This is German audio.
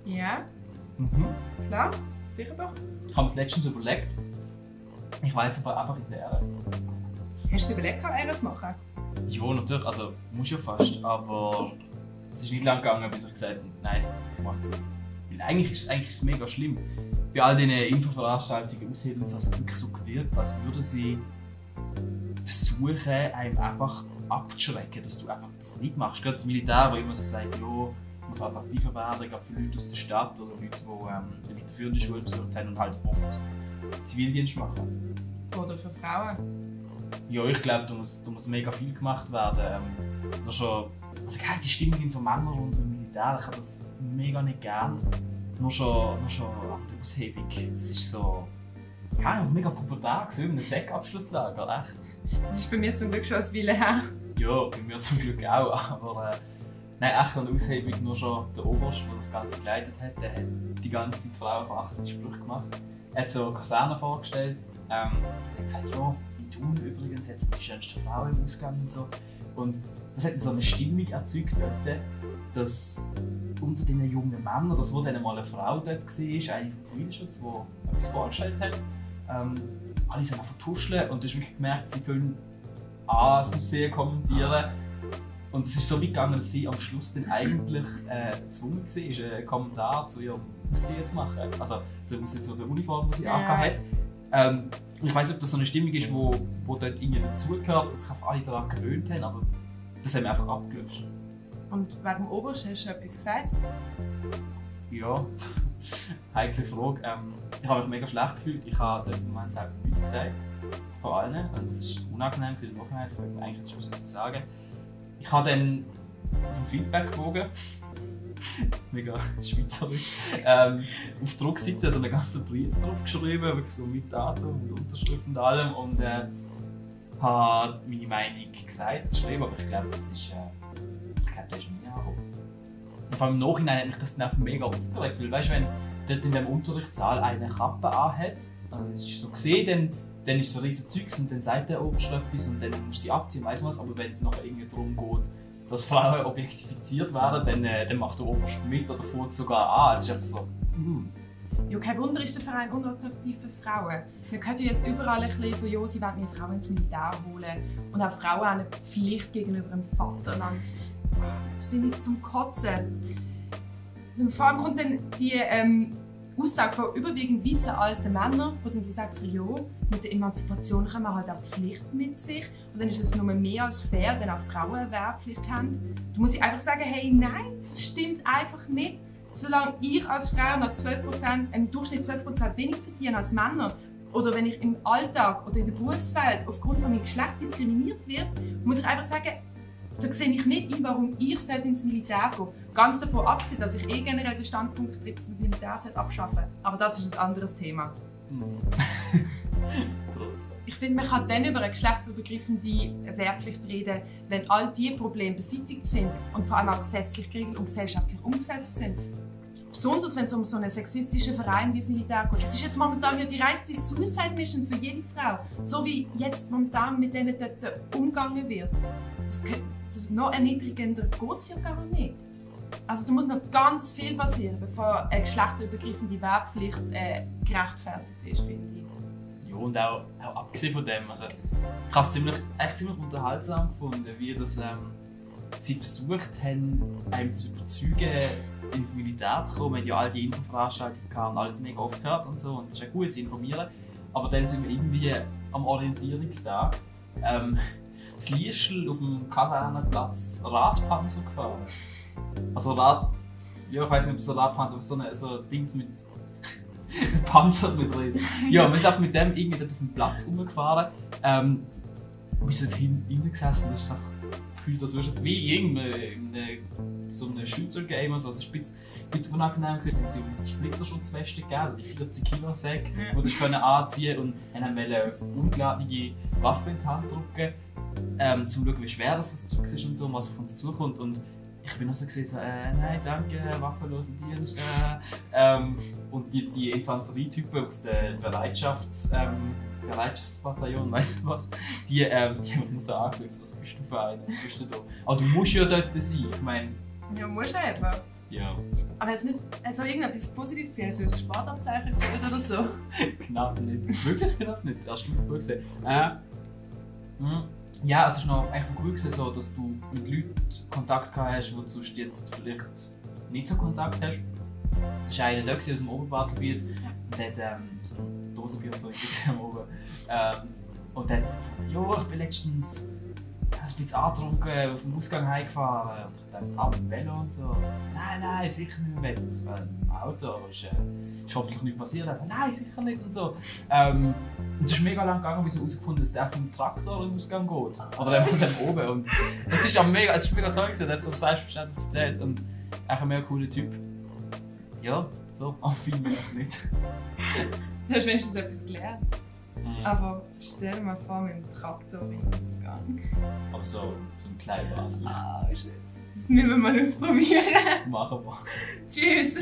Ja, Mhm. klar, sicher doch. Ich habe mir das letztens überlegt. Ich war jetzt einfach in der RS. Hast du überlegt, RS machen? Ja, natürlich, also muss ja fast, aber es ist nicht lang gegangen, bis ich gesagt habe, nein, ich mache es nicht. Weil eigentlich ist es mega schlimm. Bei all diesen Infoveranstaltungen aushebeln es also wirklich so gewirkt, als würden sie versuchen, einem einfach abzuschrecken, dass du einfach das nicht machst. Gerade das Militär, wo immer so sagt, ja, muss attraktiver werden, gerade für Leute aus der Stadt oder Leute, die eine weiterführende Schule besucht haben und halt oft Zivildienst machen. Oder für Frauen? Ja, ich glaube, da muss mega viel gemacht werden. Nur schon, also die Stimmung in so Männern und im Militär, ich habe das mega nicht gern. Nur schon an der Aushebung. Es ist so, keine Ahnung, mega pubertär gewesen, ein Säckabschlusslager, echt. Das ist bei mir zum Glück schon ein Weile her. Ja, bei mir zum Glück auch, aber nein, echt an der Aushebung nur schon der Oberst, der das Ganze geleitet hat, der hat die ganze Zeit frauenverachtende Sprüche gemacht. Er hat so Kasernen vorgestellt, er hat gesagt, ja, in Thun übrigens hat es die schönste Frau im Ausgang und so. Und das hat so eine Stimmung erzeugt dort, dass unter den jungen Männern, dass wo dann mal eine Frau dort war, eine vom Zivilschutz, die etwas vorgestellt hat, alle sind einfach tuscheln und du hast wirklich gemerkt, sie wollen das Museum kommentieren. Und es ist so weit gegangen, dass sie am Schluss dann eigentlich gezwungen war, einen Kommentar zu ihrem Museum zu machen. Also zu der Uniform, die sie angehabt hat. Ich weiss nicht, ob das so eine Stimmung ist, wo dort irgendwie dazugehört, dass sich alle daran gewöhnt haben, aber das haben wir einfach abgelöscht. Und wegen dem Oberst hast du etwas gesagt? Ja, heikle Frage. Ich habe mich mega schlecht gefühlt. Ich habe dort im Moment selber nichts gesagt. Von allen. Und es war unangenehm im Nachhinein, das wollte ich eigentlich schon sagen. Ich habe dann auf dem Feedbackbogen, mega schweizerisch, auf der Rückseite so einen ganzen Brief drauf geschrieben, wirklich so mit Datum und Unterschrift und allem. Und habe meine Meinung gesagt, geschrieben, aber ich glaube, das ist schon nie angekommen. Und vor allem im Nachhinein hat mich das dann einfach mega aufgeregt, weil weißt du, wenn dort in dem Unterrichtssaal eine Kappe anhat, es ist so gesehen, dann ist es so ein riesen Zeugs und dann sagt der Oberst etwas und dann musst du sie abziehen, weiss was. Aber wenn es nachher irgendwie darum geht, dass Frauen objektifiziert werden, dann macht der Oberst mit oder fährt sogar an. Es ist einfach so, Ja, kein Wunder ist der Verein unattraktiv für Frauen. Man hört ja jetzt überall ein bisschen so, ja, sie wollen mehr Frauen ins Militär holen. Und auch Frauen haben eine Pflicht gegenüber dem Vaterland. Das finde ich zum Kotzen. Und vor allem kommt dann die Aussage von überwiegend weißen alten Männern, die dann so sagen, so, ja, mit der Emanzipation kann man halt auch Pflichten mit sich. Und dann ist es nur mehr als fair, wenn auch Frauen eine Wehrpflicht haben. Da muss ich einfach sagen, hey, nein, das stimmt einfach nicht. Solange ich als Frau noch 12%, im Durchschnitt 12% weniger verdiene als Männer, oder wenn ich im Alltag oder in der Berufswelt aufgrund von meinem Geschlecht diskriminiert werde, muss ich einfach sagen, da sehe ich nicht ein, warum ich ins Militär gehen sollte. Ganz davon abgesehen, dass ich generell den Standpunkt vertrete, dass das Militär abschaffen sollte. Aber das ist ein anderes Thema. Ich finde, man kann dann über eine geschlechtsübergreifende Wehrpflicht reden, wenn all diese Probleme beseitigt sind und vor allem auch gesetzlich geregelt und gesellschaftlich umgesetzt sind. Besonders wenn es um so einen sexistischen Verein wie das Militär geht. Das ist jetzt momentan ja die reinste Suicide Mission für jede Frau. So wie jetzt momentan mit denen dort umgegangen wird. Das noch erniedrigender geht es ja gar nicht. Also da muss noch ganz viel passieren, bevor eine geschlechterübergreifende Wehrpflicht gerechtfertigt ist, finde ich. Ja, und auch abgesehen von dem, also, ich habe es ziemlich unterhaltsam gefunden, wie das, sie versucht haben, einem zu überzeugen, ins Militär zu kommen. Wir haben ja all die Infoveranstaltungen und alles mega oft gehört und so, und es ist ja gut zu informieren. Aber dann sind wir irgendwie am Orientierungstag das Liestl auf dem Kasernenplatz Radpanzer gefahren. Also ja, ich weiß nicht, ob es ein Radpanzer ist, aber so Dings mit Panzer mit drin. Ja, wir sind mit dem irgendwie dort auf dem Platz rumgefahren. Wir sind hinten gesessen und das ist einfach gefühlt, als würdest du wie in so einem Shooter-Game, also es ist ein bisschen unangenehm gewesen, wenn sie uns Splitterschutzweste gegeben, also die 40 Kilo Säcke, die du anziehen konntest, und dann wollten eine ungeladene Waffe in die Hand drücken, um zu schauen, wie schwer das Zeug ist und so, was auf uns zukommt. Und ich bin also so, nein, danke, waffenloser Dienst. Und die Infanterietypen aus dem Bereitschaftsbataillon, weißt du was, die haben mich so angeschaut, was bist du für einer, was bist du da? Aber du musst ja dort sein, ich meine... Ja, musst du einfach. Ja. Aber jetzt nicht also irgendetwas Positives gesehen? Hast du ein Sportabzeichen geholt oder so? Knapp nicht. Wirklich knapp nicht. Hast du gut gesehen? Ja, es ist noch echt gut gewesen, so, dass du mit Leuten Kontakt gehabt hast, wo du sonst jetzt vielleicht nicht so Kontakt hast. Es war einer da aus dem Oberbaselgebiet und der hat so ein Dosenbier am Oben. Und der hat gesagt, jo, ich bin letztens ein bisschen angetrunken auf dem Ausgang heimgefahren. Und ich dachte, mit Velo und so. Nein, sicher nicht mit Velo. Das war ein Auto, aber es ist hoffentlich nichts passiert. Also, nein, sicher nicht und so. Und es ist mega lang gegangen, bis wir herausgefunden haben, dass der mit dem Traktor im Ausgang geht. Oder dem oben. Und es ist mega toll gewesen, er hat es so selbstverständlich erzählt. Und echt ein mega cooler Typ. Ja, so, aber viel mehr noch nicht. Du hast wenigstens etwas gelernt. Aber stell dir mal vor, mit dem Traktor im Ausgang. Aber so ein kleiner Basel. Ah, shit. Das müssen wir mal ausprobieren. Machen wir. Tschüss.